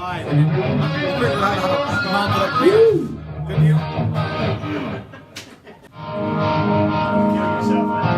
live. We'll figure out how to mount it up here. Good deal? Kill yourself, man.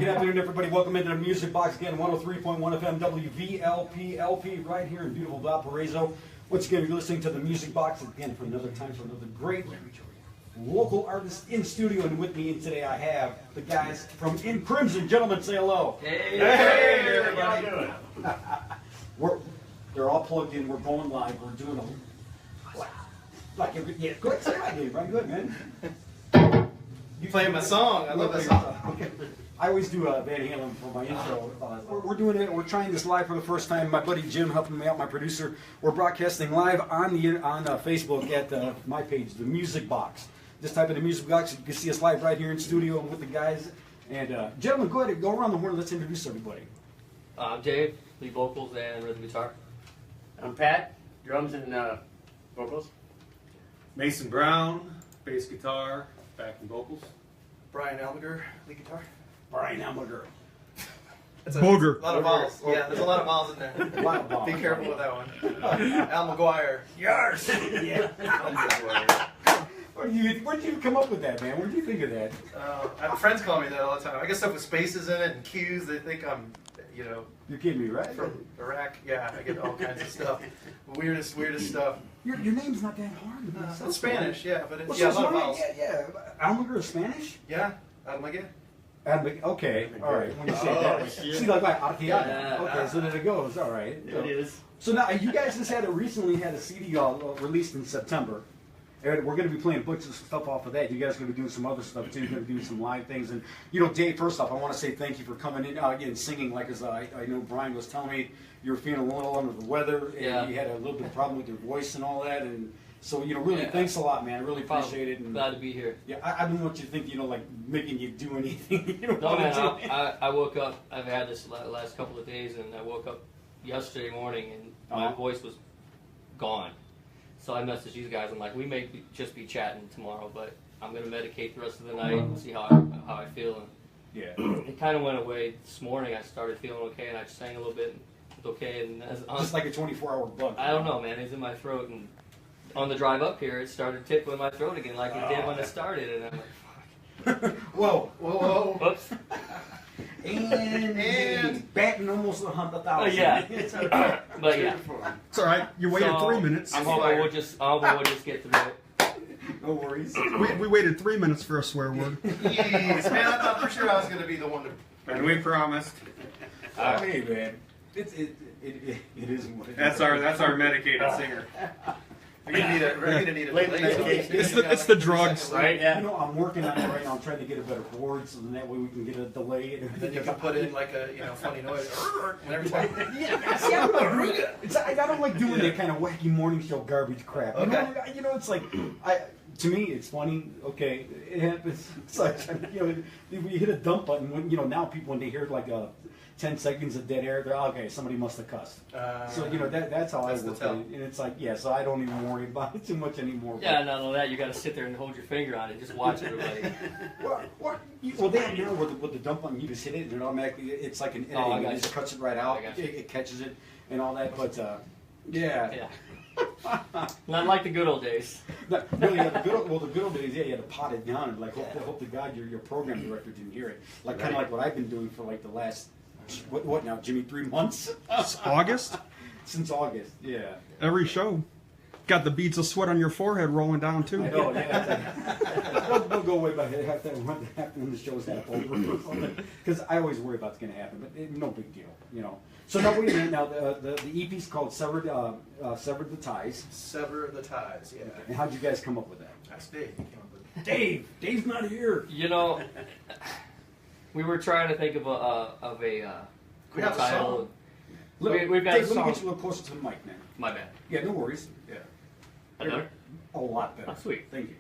Good afternoon, everybody. Welcome into the Music Box again, 103.1 FM WVLP LP right here in beautiful Valparaiso. Once again, you're listening to the Music Box again for another time for another great local artists in studio, and with me today I have the guys from In Crimson. Gentlemen, say hello. Hey, everybody. How you doing? They're all plugged in. We're going live. We're doing yeah. Go ahead, say hi, Dave. I'm good, man. you playing my song? I love that song. Okay. I always do Van Halen for my intro. We're doing it. We're trying this live for the first time. My buddy Jim helping me out, my producer. We're broadcasting live on Facebook at my page, the Music Box. Just type in the Music Box. You can see us live right here in studio with the guys. And gentlemen, go ahead and go around the horn. Let's introduce everybody. I'm Dave, lead vocals and rhythm guitar. I'm Pat, drums and vocals. Mason Brown, bass guitar, backing vocals. Brian Elmiger, lead guitar. Brian Elmiger. That's Booger. A lot of vowels. Yeah, there's a lot of vowels in there. A lot of vowels. Be careful with that one. Al McGuire. Yours. Yeah. Where did you come up with that, man? Where did you think of that? I have friends call me that all the time. I get stuff with spaces in it and Q's. They think I'm, You're kidding me, right? from Iraq. Yeah, I get all kinds of stuff. Weirdest stuff. Your name's not that hard. It's Spanish, yeah, but it's Well, a so lot of vowels. yeah. Almaguer is Spanish? Yeah, Almaguer. Okay, all right. When you say that, see, like Arteaga. Yeah. Okay, so there it goes. All right. It is. So now you guys just recently had a CD released in September. And we're going to be playing a bunch of stuff off of that. You guys are going to be doing some other stuff too. You're going to be doing some live things. And Dave, first off, I want to say thank you for coming in again singing. Like as I know Brian was telling me, you were feeling a little under the weather, and Yeah. you had a little bit of problem with your voice and all that. And so really, thanks a lot, man. I really appreciate it. And Glad to be here. yeah, I don't want you to think like making you do anything. No, man, I woke up, I've had this last couple of days, and I woke up yesterday morning, and my voice was gone. So I messaged these guys. I'm like, we may just be chatting tomorrow, but I'm going to medicate the rest of the night and see how I feel. And Yeah. it kind of went away this morning. I started feeling okay, and I just sang a little bit. And it's okay. And Just like a 24-hour bug. I don't know, man. It's in my throat, and on the drive up here, it started tickling my throat again, like it did when it started. And I'm like, Whoa. whoops. And batting almost 100,000. Oh, yeah. But yeah. It's all right. You waited So, 3 minutes. I'm hoping we'll just get through it. No worries. We waited 3 minutes for a swear word. Jeez, man, I thought for sure I was going to be the one to. And we promised. Hey, man. It is what it is. That's our medicated singer. We're going to need a Late delay. medication. It's the drugs. Right? Yeah. I'm working on it right now. I'm trying to get a better board so then that way we can get a delay. And Then you can put in like a funny noise and every time. Yeah, see, I don't like doing that kind of wacky morning show garbage crap. Okay. It's like, to me, it's funny. Okay, it happens. It's like, if we hit a dump button, when, now people, when they hear like 10 seconds of dead air, they're okay, somebody must have cussed. So, that's how That's I the work tell. it. And it's like, so I don't even worry about it too much anymore. Yeah, not only that, you got to sit there and hold your finger on it, just watch everybody. Well, they have now with the dump button, you just hit it and it automatically, it's like an editing, I it got just you. cuts it right out, I got you. it catches it and all that, but yeah. Not like the good old days. No, the good old days, you had to pot it down and like hope to God your program director didn't hear it. Like kind of like what I've been doing for like the last, what now, Jimmy, 3 months? It's August. Since August, yeah. Every show. Got the beads of sweat on your forehead rolling down too. I know, yeah. They'll go away by half when the show's half over or something. Because I always worry about what's going to happen, but no big deal, So now wait a minute. Now the EP's called Severed the Ties. Sever the ties, yeah. And how'd you guys come up with that? That's Dave. He came up with it. Dave's not here. We were trying to think of a We cool have a title. song. We've got Dave, a let me song. get you a little closer to the mic, man. My bad. Yeah, no worries. Yeah, Better? a lot better. Oh, sweet. Thank you.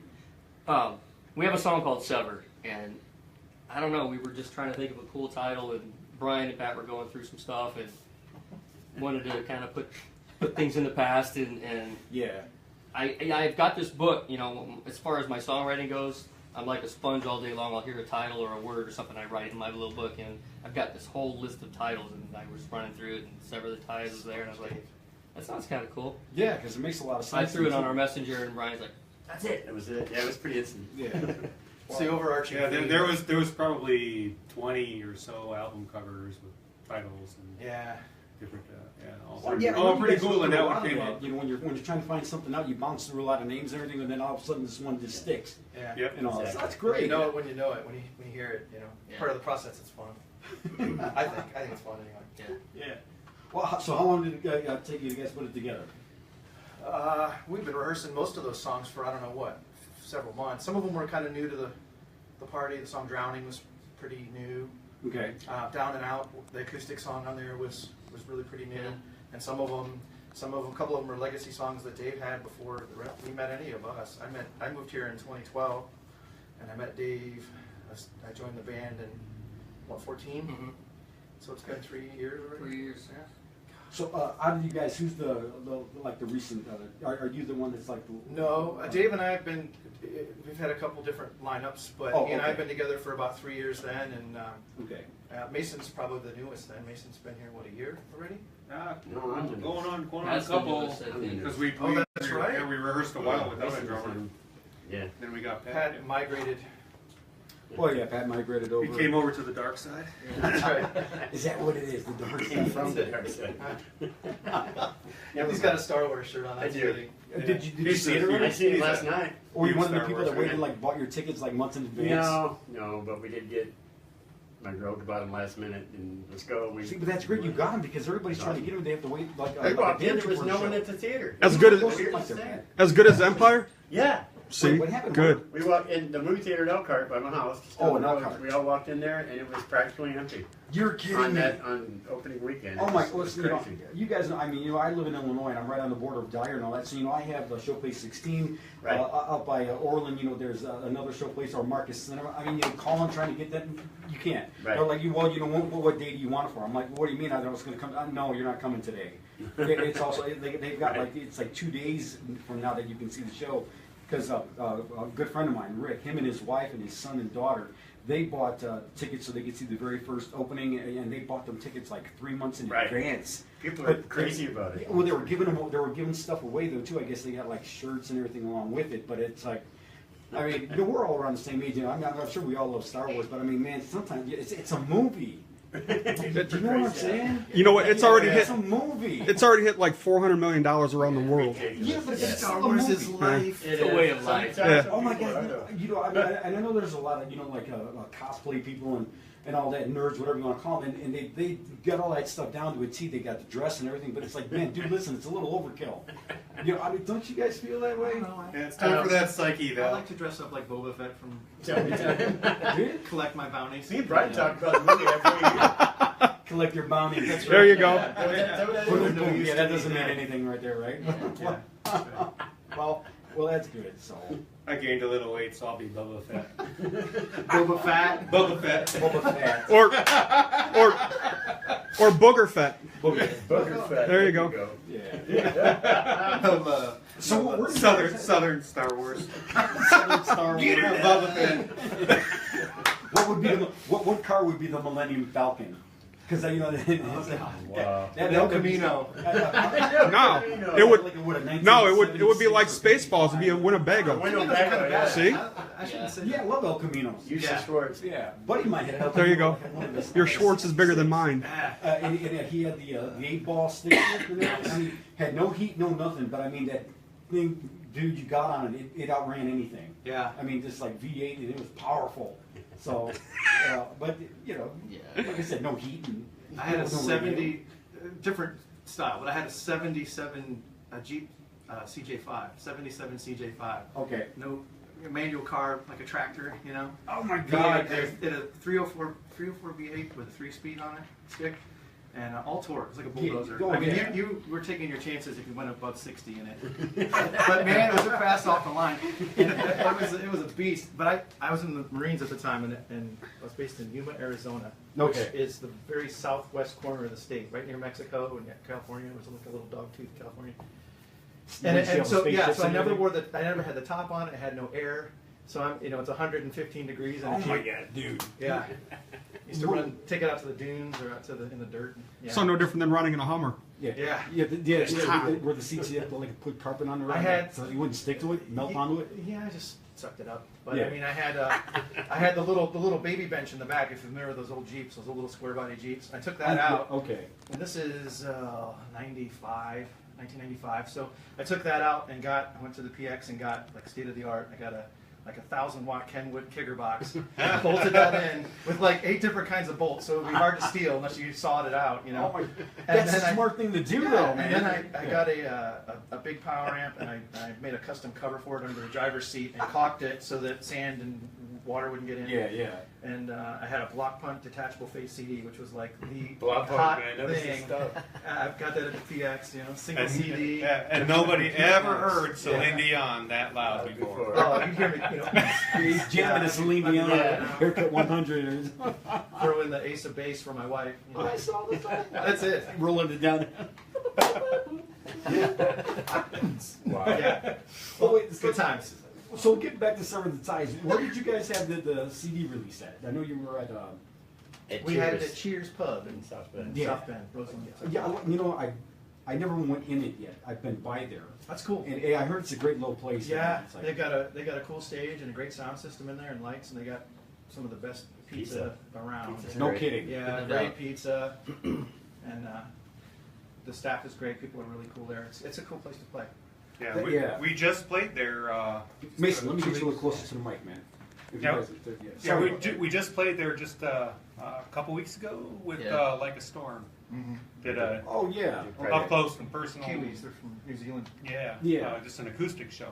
We have a song called Severed, and I don't know, we were just trying to think of a cool title, and Brian and Pat were going through some stuff and wanted to kind of put things in the past, and Yeah. I've got this book, as far as my songwriting goes, I'm like a sponge all day long. I'll hear a title or a word or something, I write it in my little book, and I've got this whole list of titles, and I was running through it, and Sever the Ties was there, and I was like, that sounds kind of cool. Yeah, because it makes a lot of So I sense. threw it on our messenger, and Brian's like, That's it. That was it. Yeah, it was pretty instant. Yeah. It's the overarching. Yeah, theme. there was probably 20 or so album covers with titles. And Yeah. different, Well, yeah, all you pretty guys cool, go and through that a one lot of came that. up. You know, when you're trying to find something out, you bounce through a lot of names and everything, and then all of a sudden this one just sticks. Yeah. Yep. You know, so Exactly. that's great. You know it when you know it. When you hear it, you know. Yeah. Part of the process. It's fun. I think it's fun anyway. Yeah. Yeah. Well, so how long did it take you guys put it together? We've been rehearsing most of those songs for I don't know what, several months. Some of them were kind of new to the party. The song "Drowning" was pretty new. Okay. "Down and Out," the acoustic song on there was really pretty new. Yeah. And some of them, a couple of them are legacy songs that Dave had before we met any of us. I moved here in 2012, and I met Dave. I joined the band in 14. Mm-hmm. So it's been 3 years already. 3 years. Yeah. So out of you guys, who's the recent? Are you the one that's like the? No, Dave and I have been. We've had a couple different lineups, but he and I have been together for about 3 years then, and Okay. Mason's probably the newest then. Mason's been here a year already. No, I'm the Going on That's a the couple. newest, I think. Because we that's right. yeah, we rehearsed a while without a drummer. Yeah. Then we got Pat. Pat migrated. Well, yeah, Pat migrated over. He came over to the dark side. That's right. Is that what it is? The dark Came side? from the dark side. He's got a Star Wars shirt on. I That's do. fitting. Did you He's see it a- already? I seen it He's last a- night. Or were you one of the Star people Wars that waited fan. like bought your tickets like months in advance? No, but we did get my girl to buy them last minute, and let's go. See, but that's great. You got them because everybody's trying to get them. They have to wait like. I walked in, there was for a no show. one at the theater. As good as- Weirdest thing. As good as Empire? Yeah. See? what happened? Good. We walked in the movie theater at Elkhart by my house. just Oh, down in the road. Elkhart. We all walked in there, and it was practically empty You're kidding on me. on opening weekend. Oh It my! was- it was Listen, you know, crazy. you guys know. I mean, I live in Illinois, and I'm right on the border of Dyer and all that. So I have Showplace 16 Right. out by Orland. There's another Showplace or Marcus Cinema. I mean, calling trying to get that, you can't. Right. They're like, what day do you want it for? I'm like, what do you mean? I was going to come. No, you're not coming today. It's also they've got Right. it's like 2 days from now that you can see the show. Because a good friend of mine, Rick, him and his wife and his son and daughter, they bought tickets so they could see the very first opening, and they bought them tickets like 3 months in Right. advance. People are But crazy about it. Well, they were giving stuff away though too. I guess they got like shirts and everything along with it. But it's like, I mean, we're all around the same age. I'm sure we all love Star Wars, but I mean, man, sometimes it's a movie. Do you know what I'm saying? You know what? It's already hit. It's a movie. It's already hit like $400 million around the world. Yeah, but it's Star still a Wars movie. is life. It's a way of life. Yeah. Oh my God! I mean, and I know there's a lot of like cosplay people and all that nerds, whatever you want to call them, and they got all that stuff down to a T. They got the dress and everything, but it's like, man, dude, listen, it's a little overkill. I mean, don't you guys feel that way? Yeah, it's time for that psyche, I though. like to dress up like Boba Fett from Really? collect my bounties. Me and Brian talk about the movie every year. Collect your bounties. There you go. Is that what that is? Boom, boom. Yeah, that doesn't mean anything right there, right? Well, that's good. So, I gained a little weight, so I'll be Boba Fett. Boba Fett. Boba Fett. Boba Fett. Or Booger Fett. Booger Fett. There you go. Yeah. So where did Southern Star Wars. Southern Star Wars. Boba Fett. What car would be the Millennium Falcon? Because Wow. El Camino. No, it would be like Spaceballs. It'd be a Winnebago. Winnebago, yeah. See? I shouldn't say Yeah, I love El Caminos. Use Yeah. the Schwartz. Yeah, buddy of mine had El There you go. Camino. Your Schwartz is bigger than mine. And he had the 8-ball stick. I mean, had no heat, no nothing. But I mean, that thing, dude, you got on it. It outran anything. Yeah. I mean, just like V8, and it was powerful. So, but Yeah. like I said, no heat. And I had a no 70, different style, but I had a 77 Jeep CJ5, 77 CJ5. Okay. No manual car, like a tractor, Oh my V8, God. it had a 304 V8 with a 3-speed on it, stick, and all torque. It was like a bulldozer. Yeah, I mean, yeah. you were taking your chances if you went above 60 in it. But man, it was fast off the line. And it was a beast. But I was in the Marines at the time, and I was based in Yuma, Arizona, which Okay. is the very southwest corner of the state, right near Mexico and California. It was like a little dog tooth, California. And so I never had the top on. It had no air. So I'm, it's 115 degrees. And Oh my god, dude. Yeah. Used to take it out to the dunes or out to in the dirt. Yeah. So no different than riding in a Hummer. Yeah, Yeah. where the seats you have to like put carpet on the ride, so you wouldn't stick to it, melt onto it. Yeah, I just sucked it up. But Yeah. I mean, I had the little baby bench in the back. If you remember those old Jeeps, those little square body Jeeps, I took that out. Okay. And this is 1995. So I took that out and I went to the PX and got like state of the art. I got a 1,000-watt Kenwood Kigger box, bolted that in with like 8 different kinds of bolts, so it would be hard to steal unless you sawed it out, Oh my, that's a smart thing to do, though, man. And then I got a big power amp, and I made a custom cover for it under the driver's seat and caulked it so that sand and water wouldn't get in. Yeah. And I had a block punt detachable face CD, which was like the Block punt, hot man, that was the thing. stuff. I've got that at the PX, single CD. Yeah, and nobody ever heard Celine Dion that loud before. Oh, you hear me? He's jamming a Celine Dion, haircut 100. Throw in the Ace of Base for my wife. I saw the song. That's it. Rolling it down. Wow. Yeah. Oh, wait, It's good times. So getting back to some of the ties, where did you guys have the CD release at? I know you were at. We had it at Cheers Pub in South Bend. Yeah. South Bend, Roseland. Yeah, I never went in it yet. I've been by there, That's cool. and I heard it's a great little place. Yeah, It's like- they got a cool stage and a great sound system in there and lights, and they got some of the best pizza around. Pizza's no great. kidding. Yeah, No great doubt. pizza, and the staff is great. People are really cool there. It's a cool place to play. Yeah, we just played there. Mason, let me get you a little closer to the mic, man. If you Yeah. guys- Yeah, Sorry about that. we just played there just a couple weeks ago with Yeah. Like a Storm. Did a Oh yeah. up close and personal. Kiwis, they're from New Zealand. Yeah. Just an acoustic show,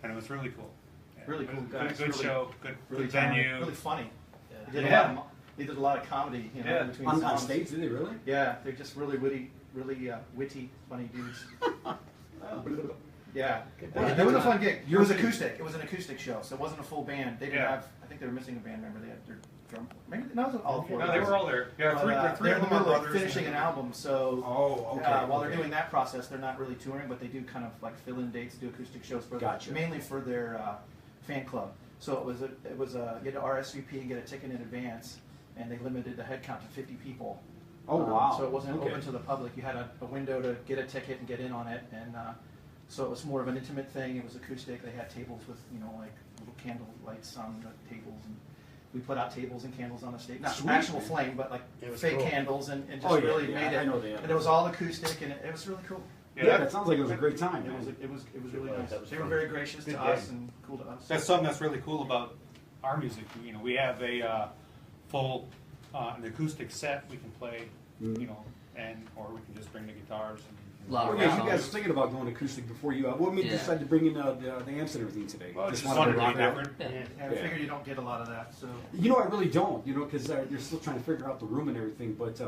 and it was really cool. Yeah, Really it cool was guys, Good really- show, good Really venue. talented, really funny. Yeah. They did, Yeah. they did a lot of comedy, Yeah. in between On songs. stage, did they really? Yeah, they're just really witty, funny dudes. Yeah, it was a fun gig. It was acoustic. It was an acoustic show, so it wasn't a full band. They didn't Yeah. have. I think they were missing a band member. They had their drum. Maybe no, it was all 4. No, they were all there. Yeah, But, three they're of in them the are middle of brothers. finishing an album, so Oh, okay. while they're okay. doing that process, they're not really touring, but they do kind of like fill in dates, do acoustic shows for Gotcha. mainly for their fan club. So it was you had to RSVP and get a ticket in advance, and they limited the head count to 50 people. Oh wow. So it wasn't Okay. open to the public. You had a window to get a ticket and get in on it, and so it was more of an intimate thing. It was acoustic. They had tables with like little candle lights on the tables, and we put out tables and candles on the stage. Not Sweet, actual man. flame, but like It was fake cool. candles, and just Oh, yeah, really yeah, made it. I know they have and it was all acoustic, and it was really cool. Yeah, that sounds like it was a great time. It man. was really It was. nice. That was They were fun. very gracious Good to us gig. and cool to us. That's something that's really cool about our music. We have a full an acoustic set we can play, Mhm. or we can just bring the guitars. A lot Oh, of yeah, rock you guys songs. were thinking about going acoustic before you. What made you Yeah. decide to bring in the amps and everything today? Well, just wanted wanted to to rock be out? different. Yeah. And I figured you don't get a lot of that, so. I really don't, because you're still trying to figure out the room and everything. But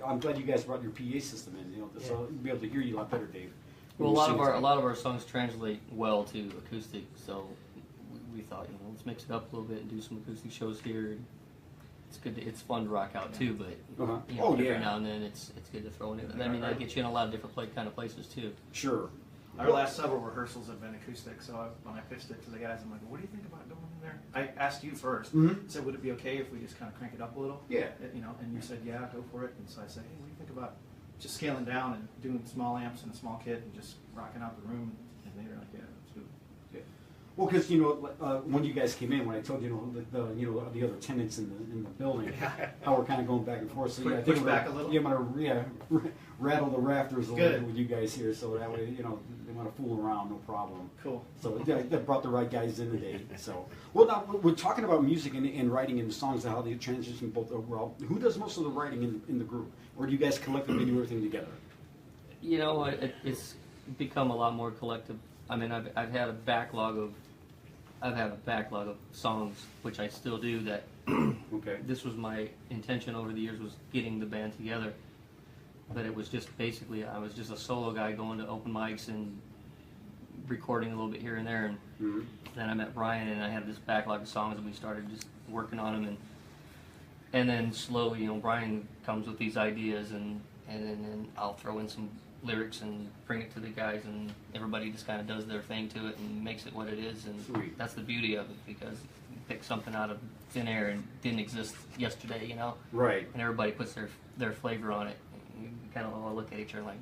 I'm glad you guys brought your PA system in. So we'll be able to hear you a lot better, Dave. Well, a when you lot sing of our it. a lot of our songs translate well to acoustic, so we thought let's mix it up a little bit and do some acoustic shows here. It's good. It's fun to rock out too, but Uh-huh. every Yeah. now and then it's good to throw in it. I mean, that gets you in a lot of different kind of places too. Sure. Our last several rehearsals have been acoustic, so when I pitched it to the guys, I'm like, what do you think about going in there? I asked you first. Mhm. Said, would it be okay if we just kind of crank it up a little? Yeah. And you said, yeah, go for it. And so I said, hey, what do you think about just scaling down and doing small amps and a small kit and just rocking out the room? And they were like, yeah, let's do it. Well, because when you guys came in, when I told you the other tenants in the building, how we're kind of going back and forth. So yeah, I think Push back a little? Yeah, I'm gonna rattle the rafters a little Good. bit with you guys here, so that way they want to fool around, no problem. Cool. So that brought the right guys in today. So well, now we're talking about music and writing into songs and how they transition both overall. Who does most of the writing in the group, or do you guys collectively do everything together? It's become a lot more collective. I mean, I've had a backlog of songs, which I still do. That Okay. this was my intention over the years, was getting the band together. But it was just basically I was just a solo guy going to open mics and recording a little bit here and there. And Mm-hmm. then I met Brian, and I had this backlog of songs, and we started just working on them. And then slowly, Brian comes with these ideas, and then I'll throw in some lyrics and bring it to the guys, and everybody just kind of does their thing to it and makes it what it is, and Sweet. that's the beauty of it, because you pick something out of thin air and didn't exist yesterday, you know, Right. and everybody puts their flavor on it. And you kind of all look at each other like,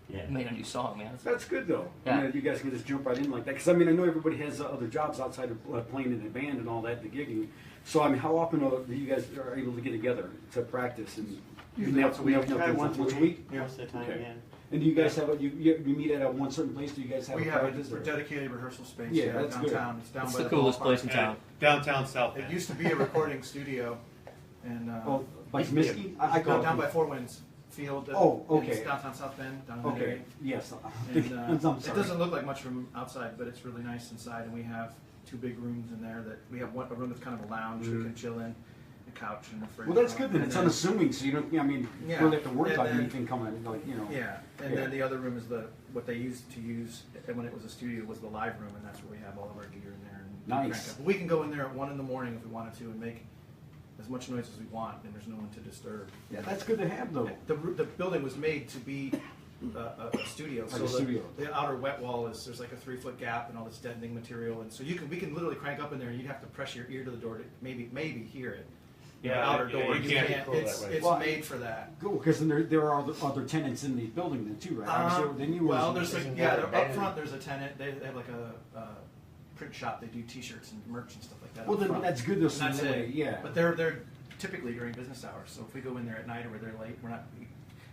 just made a new song, man. That's good though. Yeah. You know, you guys can just jump right in like that. Because I mean, I know everybody has other jobs outside of playing in a band and all that, the gigging. So I mean, how often do you guys are able to get together to practice? And Usually once a week. Once a week. Most of the time, Okay. yeah. And do you guys have you meet at one certain place? Do you guys have We a have practice? a or- dedicated rehearsal space. Yeah, that's good. downtown. It's down It's by the the coolest ballpark. place in town. Downtown South It End. used to be a recording studio, and Oh, by Comiskey? I call it down by Four Winds Field. Oh, okay. It's downtown South Bend, down in that Okay. area. Yes. And, I'm sorry. it doesn't look like much from outside, but it's really nice inside. And we have 2 big rooms in there. That we have a room that's kind of a lounge we can chill in, a couch and a fridge. Well, that's good then. And It's then- unassuming, so you don't. I mean, you Yeah. don't have to worry And about then- anything coming. Like you know. Yeah, and Yeah. then the other room is what they used to use when it was a studio was the live room, and that's where we have all of our gear in there. And Nice. crank up. But we can go in there at 1 in the morning if we wanted to and make as much noise as we want, and there's no one to disturb. Yeah, that's good to have though. The building was made to be a studio, Like so a studio. the outer wet wall there's like a 3-foot gap and all this deadening material, and so we can literally crank up in there, and you'd have to press your ear to the door to maybe hear it. Yeah, The outer yeah, door, you you can't can't. go that It's way. it's Well, made for that. Cool, because then there are other tenants in the building then too, right? Obviously, then you Well, were- there's Isn't yeah, that up abandoned? front there's a tenant. They have like a print shop. They do T-shirts and merch and stuff like that. Well, up then front. that's good. Though, And so that's that it. way, yeah. But they're typically during business hours. So if we go in there at night or they're late, we're not.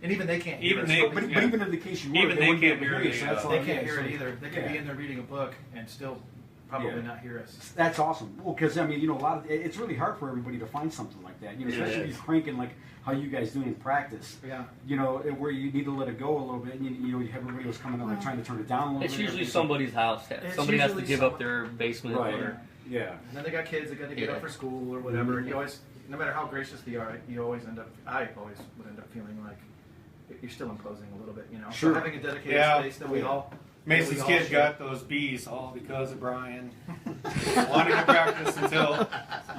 And even they can't hear Even us. they- But Yeah. even in the case you were, Even they they wouldn't be can't able to hear you, the, so that's all- They yeah, can't hear so- it either. They could be yeah. in there reading a book and still probably Yeah. not hear us. That's awesome. Well, because I mean, you know, it's really hard for everybody to find something like that. You know, Yeah, it especially if is. you're cranking like how you guys do in practice. Yeah. You know, where you need to let it go a little bit. And you know, you have everybody else coming in like trying to turn it down a little It's bit. usually everything. somebody's house. It's Somebody has to usually give up someone- their basement Right. or Yeah. And then they got kids. They got to get Yeah. up for school or whatever. And you always, no matter how gracious they are, I always would end up feeling like you're still imposing a little bit, you know. Sure. So having a dedicated Yeah. space that we all. Mason's that we all kid share. got those B's all because of Brian. Wanting to practice until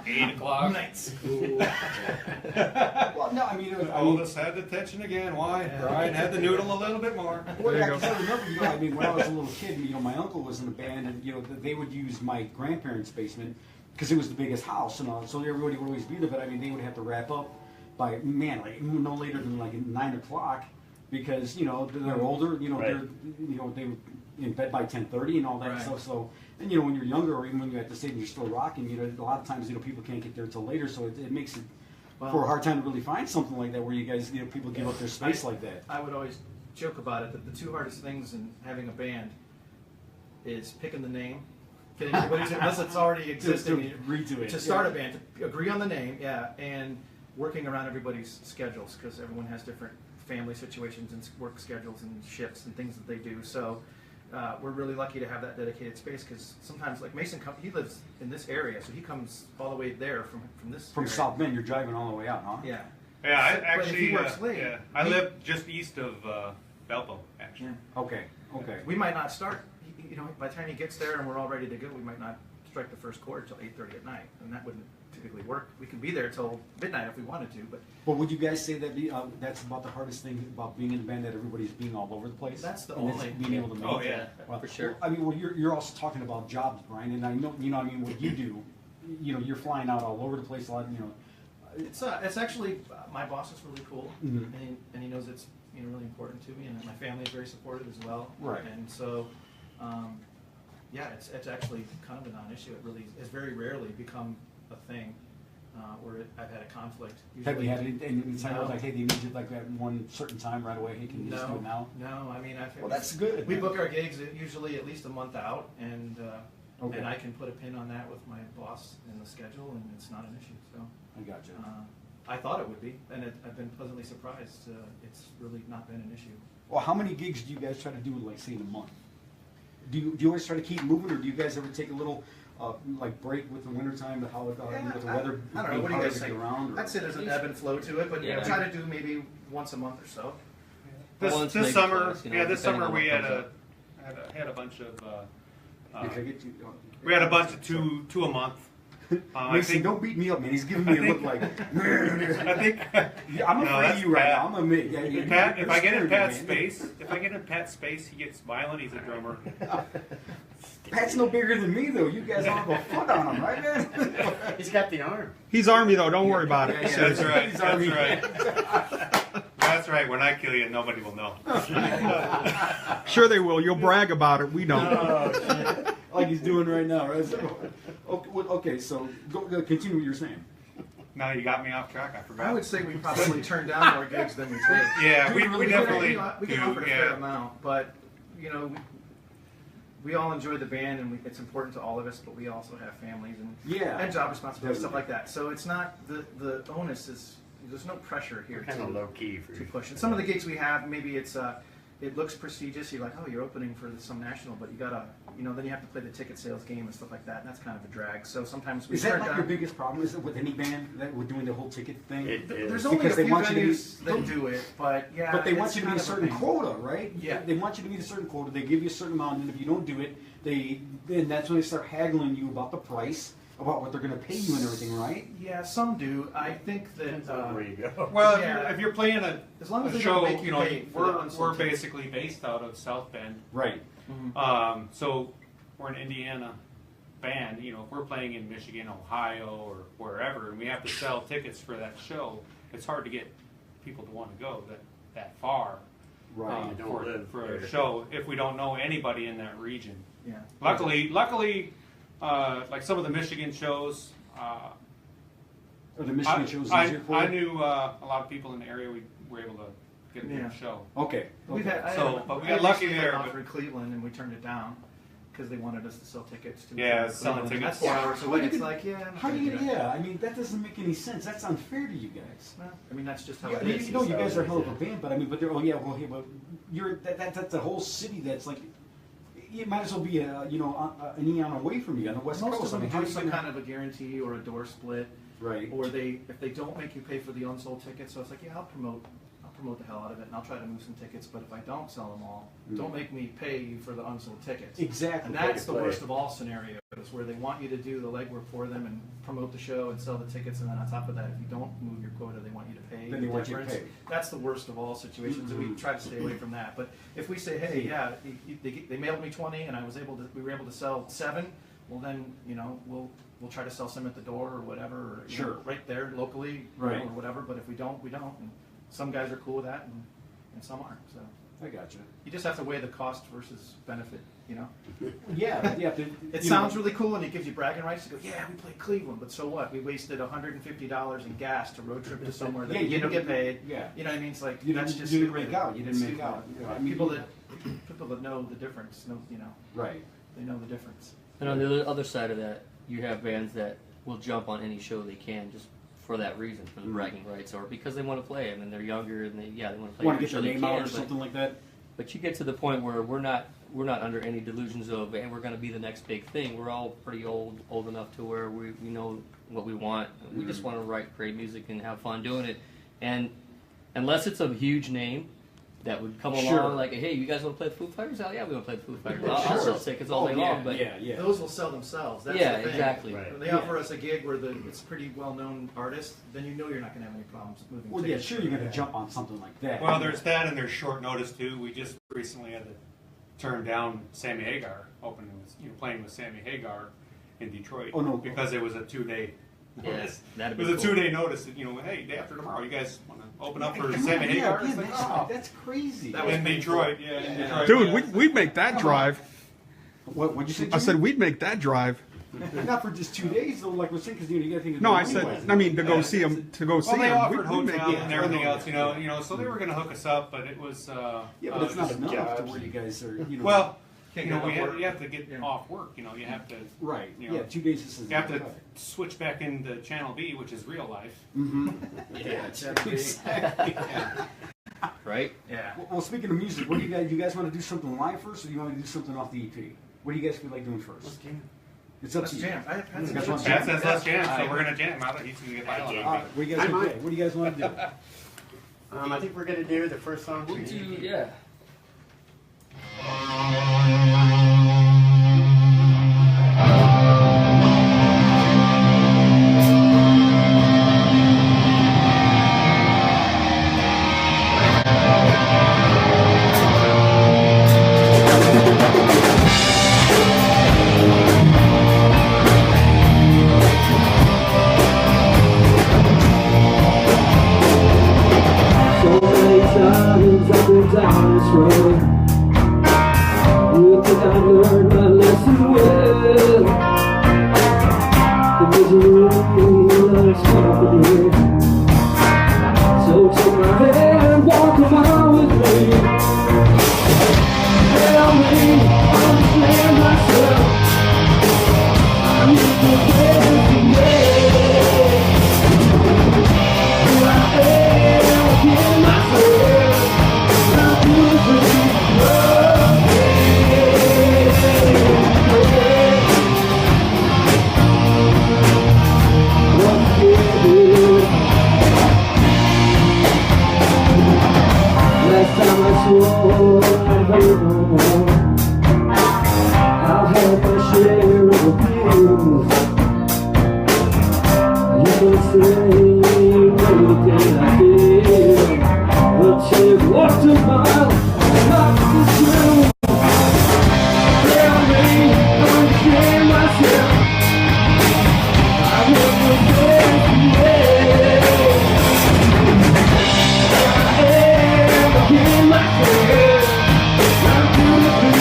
8 o'clock. Night school. Well, no, I mean, Oldest had the tension again. Why? Yeah. Brian had the noodle a little bit more. Well, yeah, 'cause I remember, you know, I mean, when I was a little kid, you know, my uncle was in a band, and you know, they would use my grandparents' basement because it was the biggest house and all. So everybody would always be there, but I mean, they would have to wrap up by like no later than like 9 o'clock because you know they're older. You know, Right. they were in bed by 10:30 and all that Right. stuff. So, and you know, when you're younger or even when you're at the stage and you're still rocking, you know, a lot of times you know people can't get there until later, so it makes it. Well- for a hard time to really find something like that where you guys, you know, people give up their space like that. I would always joke about it that the 2 hardest things in having a band is picking the name, getting everybody to, unless it's already existing. to agree to it, To start yeah. a band, to agree on the name, yeah, and working around everybody's schedules because everyone has different family situations and work schedules and shifts and things that they do. So we're really lucky to have that dedicated space because sometimes, like Mason, he lives in this area, so he comes all the way there from this. From area. South Bend, you're driving all the way out, huh? Yeah. Yeah, I But if actually. he works late, yeah, I he- live just east of Valpo, actually. Yeah. Okay, okay. We might not start, you know, by the time he gets there and we're all ready to go, we might not strike the first chord till 8:30 at night, and that wouldn't typically work. We could be there till midnight if we wanted to, but But would you guys say that that's about the hardest thing about being in a band, that everybody's being all over the place? That's the And it's only- being able to make Oh, it? yeah, Well, for sure. I mean, well, you're also talking about jobs, Brian, and I know, you know, I mean, what you do, you know, you're flying out all over the place a lot, you know. it's actually, my boss is really cool, Mhm. and he knows it's, you know, really important to me, and my family is very supportive as well. Right. And so, yeah, it's actually kind of a non-issue. It really has very rarely become a thing where I've had a conflict. Have you had it, and it's No. like, hey, they need you like at one certain time right away, hey, can you just do it now? No, I mean, Well, that's good. We book our gigs usually at least a month out, and Okay. and I can put a pin on that with my boss in the schedule, and it's not an issue. So I got you. I thought it would be, and I've been pleasantly surprised. It's really not been an issue. Well, how many gigs do you guys try to do, like, say, in a month? Do you always try to keep moving, or do you guys ever take a little, like, break with the wintertime, with the weather I don't know. being What do you harder guys to think? get around? Or? I'd say there's an ebb and flow to it, but Yeah. try to do maybe once a month or so. Once, This maybe summer, twice, you know, yeah, this depending summer on we what had comes a bunch of. If I get you, We had a bunch of two a month. I Mason, think, don't beat me up, man. He's giving me a look like. I think. Yeah, I'm No, afraid that's of you right Pat. now. I'm gonna admit. Yeah, Pat, if you're I get in scared, Pat's man. space, he gets violent. He's a drummer. Pat's no bigger than me, though. You guys all have a foot on him, right, man? He's got the arm. He's Army though. Don't worry about it. Yeah, That's right. He's That's Army. right. That's right. When I kill you, nobody will know. Sure they will. You'll brag about it. We don't. Like he's doing right now, right? Okay, so go continue what you're saying. Now you got me off track. I forgot. I would say we probably turn down more gigs than we take. Yeah, we really definitely we do. can offer a fair Yeah. amount, but you know, we all enjoy the band, and it's important to all of us. But we also have families and job responsibilities, stuff like that. So it's not the onus is. There's no pressure here Kind of low key for to push. And some of the gigs we have, maybe it's it looks prestigious. You're like, oh, you're opening for some national, but you gotta, then you have to play the ticket sales game and stuff like that. And that's kind of a drag. So sometimes we Is that turn like down. your biggest problem? Is it with any band that we're doing the whole ticket thing? It is. There's only Because a they few want you to be- venues that do it, but yeah. But they want it's you to meet kind a of certain pain. quota, right? Yeah. They want you to meet a certain quota. They give you a certain amount, and if you don't do it, then that's when they start haggling you about the price, about what they're going to pay you and everything, right? Yeah, some do. I think that Depends on where you go. Well, Yeah. if you're playing as long as a they show, don't make you pay for the we're unsold tickets. basically based out of South Bend. Right. So we're an Indiana band. If we're playing in Michigan, Ohio, or wherever, and we have to sell tickets for that show, it's hard to get people to want to go that far Right. You don't live for there. a show if we don't know anybody in that region. yeah. Luckily, like some of the Michigan shows. Or the Michigan shows I easier for I you? knew a lot of people in the area. We were able to get a good Yeah. show. Okay. We've okay. had, But we I got lucky recently had there, an but- offer in Cleveland, and we turned it down because they wanted us to sell tickets to. Yeah, Cleveland, selling and tickets. That's 4 hours How away. you It's could- like, yeah. I'm not How do gonna you? do that. Yeah, I mean that doesn't make any sense. That's unfair to you guys. Well, I mean, that's just how Yeah, it you is. know, you guys are a hell of a band, but I mean, but they're but that's a whole city that's like. It might as well be an eon away from you on the west Most coast. of them I mean, how do do you some gonna- kind of a guarantee or a door split, Right. or if they don't make you pay for the unsold tickets, so it's like, yeah, I'll promote the hell out of it, and I'll try to move some tickets, but if I don't sell them all, don't make me pay you for the unsold tickets. Exactly. And that's the Play. worst of all scenarios, where they want you to do the legwork for them and promote the show and sell the tickets, and then on top of that, if you don't move your quota, they want you to pay. Then they the want you to difference. pay. That's the worst of all situations, and we try to stay away from that. But if we say, hey, yeah, they mailed me 20, and we were able to sell 7, well then, we'll try to sell some at the door or whatever, or Sure. right there locally, Right. or whatever. But if we don't, we don't. And some guys are cool with that, and some aren't. So I got you. you just have to weigh the cost versus benefit. Yeah, yeah. It sounds really cool, and it gives you bragging rights to go, yeah, we played Cleveland, but so what? We wasted $150 in gas to road trip to somewhere that Yeah, we you didn't don't- get paid. yeah. You know what I mean? It's like, You that's didn't- just you didn't stupid. make out. You didn't It's make stupid. out. I mean, People that know the difference, Right. they know the difference. And on the other side of that, you have bands that will jump on any show they can just for that reason, for the bragging rights, or because they want to play. I mean, they're younger and they want to play. Want every to get show their they name out can, or but- something like that? But you get to the point where we're not under any delusions of, hey, we're going to be the next big thing. We're all pretty old enough to where we know what we want. We just want to write great music and have fun doing it. And unless it's a huge name that would come Sure. along like, hey, you guys want to play the Foo Fighters? Oh, yeah, we want to play the Foo Fighters. Sure. I'll sell tickets all day long. But yeah. Those will sell themselves. That's yeah, the thing. exactly. Right. When they offer us a gig where it's a pretty well-known artist, then you know you're not going to have any problems moving. Well, yeah, tickets. sure, you're going to jump on something like that. Well, there's that, and there's short notice too. We just recently had to turn down Sammy Hagar playing with Sammy Hagar in Detroit. Oh, no. Because it was a 2-day. Yes, that'd It be was a cool. 2-day notice. That, hey, day after tomorrow, you guys want to open up for Come Sammy on, yeah, Hagar? It's yeah, like, that's, oh. that's crazy. That was In Detroit, yeah, in Detroit. Dude, we'd make that drive. What'd you say? I said we'd make that drive. Not for just 2 days, though. Like we're saying, because you got to think. of No, the I money said, wise. I mean, to go see him. To go see Well, they him. offered We'd make hotel it. and everything else, so they were going to hook us up, but it was. Yeah, but it's not just enough to jobs. where you guys are. Well, Can't you know, get off work. you have to get off work. You have to. Right. You know, Yeah, 2 days. This is. You have to switch back into Channel B, which is real life. Yeah, Exactly. exactly. Right? Yeah. Well, speaking of music, what do you guys? You guys want to do something live first, or you want to do something off the EP? What do you guys feel like doing first? It's up Let's to you. jam. I've had You some guys good want to Chad jam? says let's jam, so we're gonna jam. He's gonna get violent. All right, what do you guys I want to might. do? What do you guys want to do? I think we're gonna do the first song. Would you, yeah. think I've learned my lesson well. The misery loves company. So take my hand, walk a mile with me. Tell me, understand myself. I need to get today. Who I am, within myself. I'm beautifully last time I swore I'd hurt no more. I've had my share of abuse. You can say anything I feel, but you walked a mile, not the truth. Tell me, understand myself. I want the best in me. I am again myself. I'm beautifully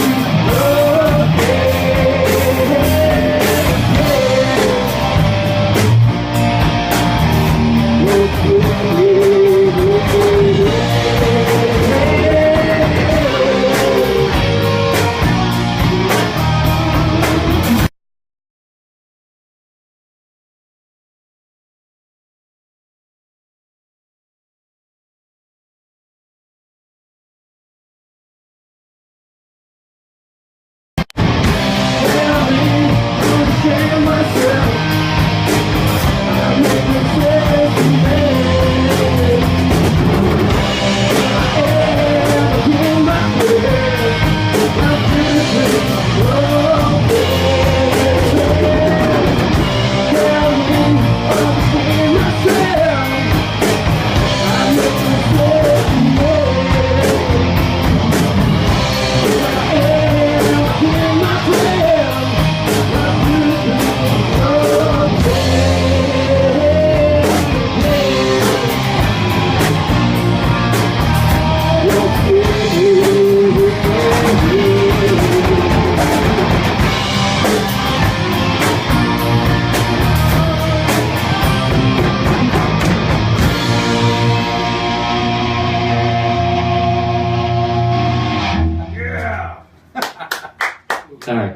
All right,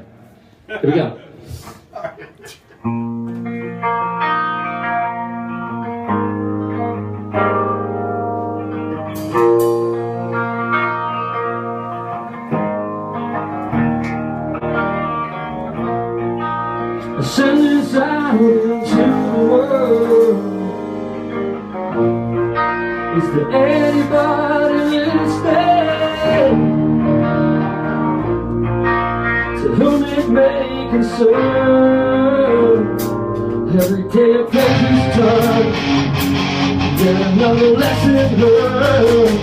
here we go. send this out into the world. Is there anybody listening to whom it may concern? Every day a page is turned, yet another lesson learned.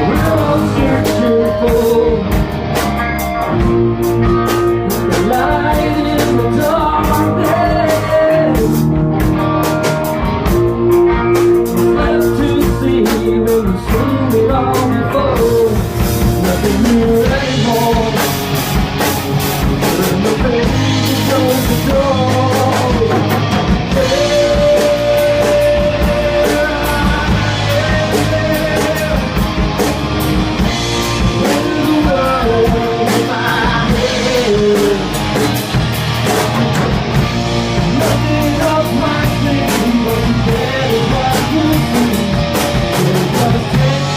We're all searching for the light in the darkness. Left to see when we've seen it all before. Nothing new anymore. There's no place to close the door. Nothing else might seem, but you get it what you see. Just take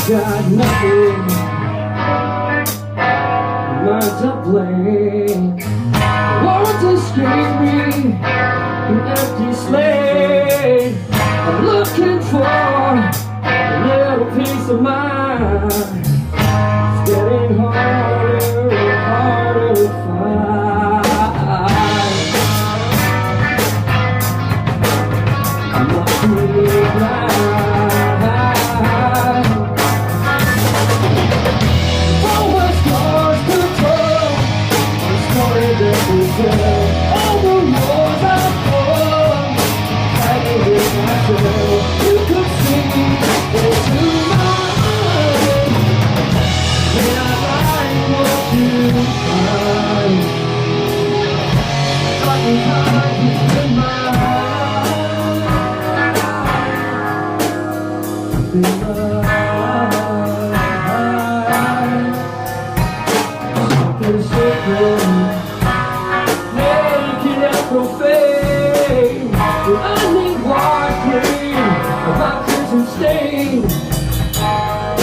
got nothing, words are blank. Words escape me, an empty slate. I'm looking for a little peace of mind. It's getting harder and harder to find. I'm not feeling right. All the stars could tell the story that we tell. All the wars I've fought, fighting with myself. You could see into my eyes, and I like what you find. Talking hard in my naked and profane. I need white cream, my prison stain.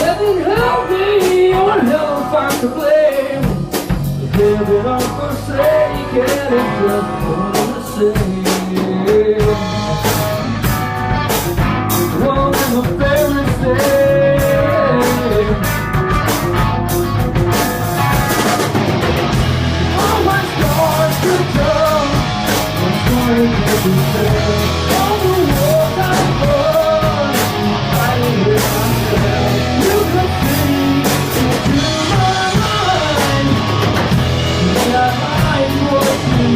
Heaven help me, or hell find the blame. Heaven unforsaken is just all the same. One of my favorite things. All my scars could tell, my story can be told. All the wars I've fought, fighting with myself. You could see into my mind, and I like what you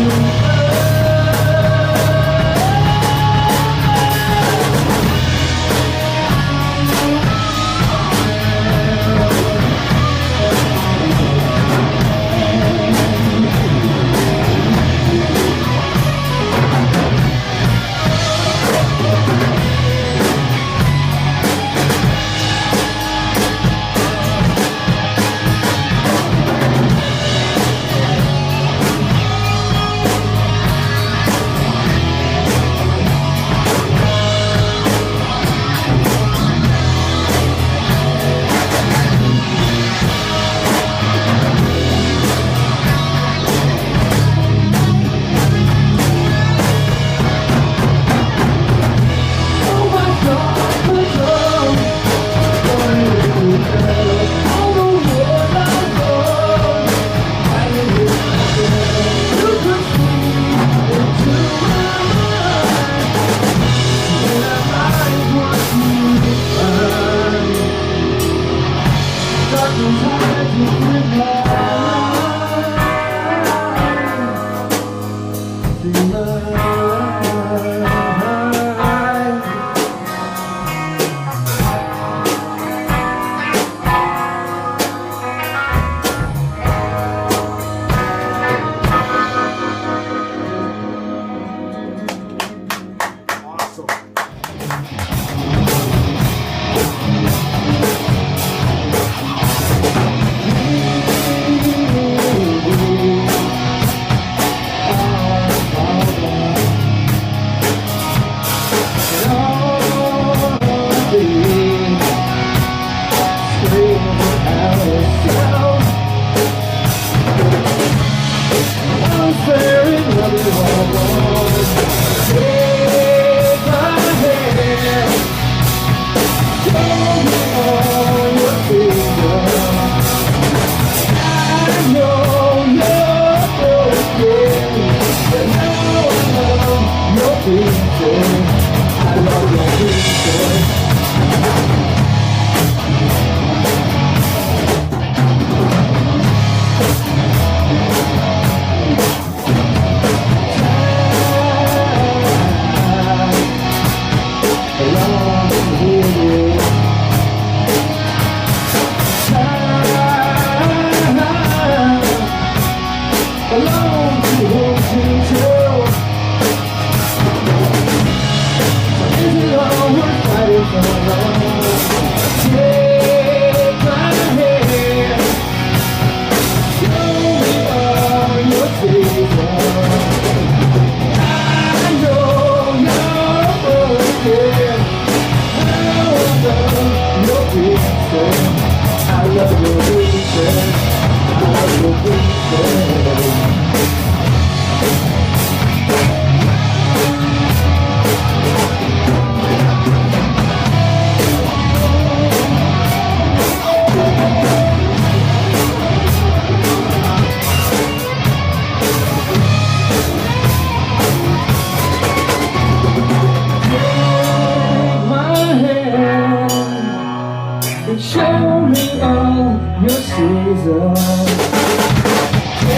Take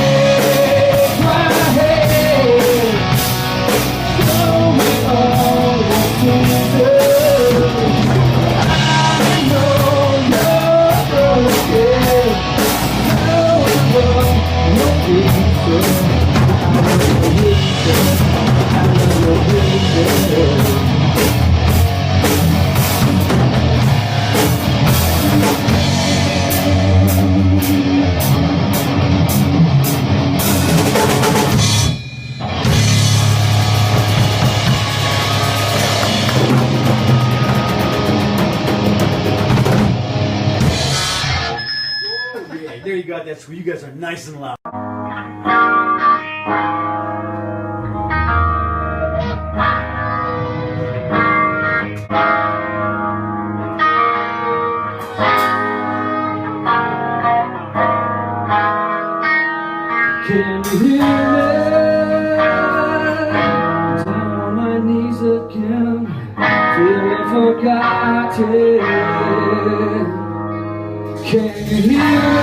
my hand, show me all the seasons. I know you're broken, no one will be so. I know Yeah, there you got that sweet. You guys are nice and loud. Can you hear me? Down on my knees again, feeling forgotten. Can you hear me?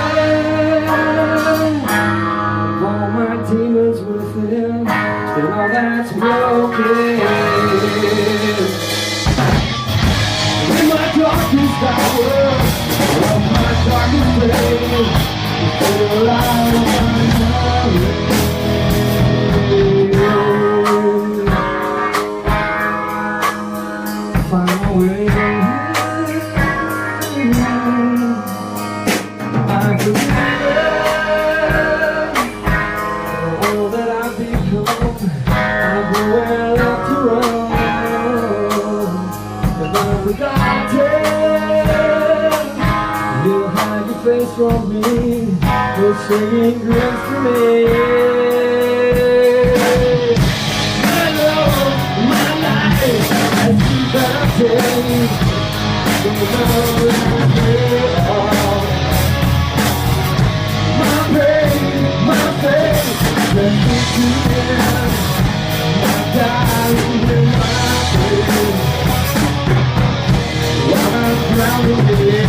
All my demons within, and all that's broken. In my darkest hour, of my darkest day, you feel alive on my find my way. I forget all that I've become. I've nowhere left to run, and I'm forgotten. You hide your face from me, no singing grins for me. My love, my life, I see that I take. Don't know that I feel all. My pain, my faith, let me to the end. My dying in my faith, while I'm drowning in.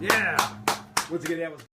Yeah. Once again, that was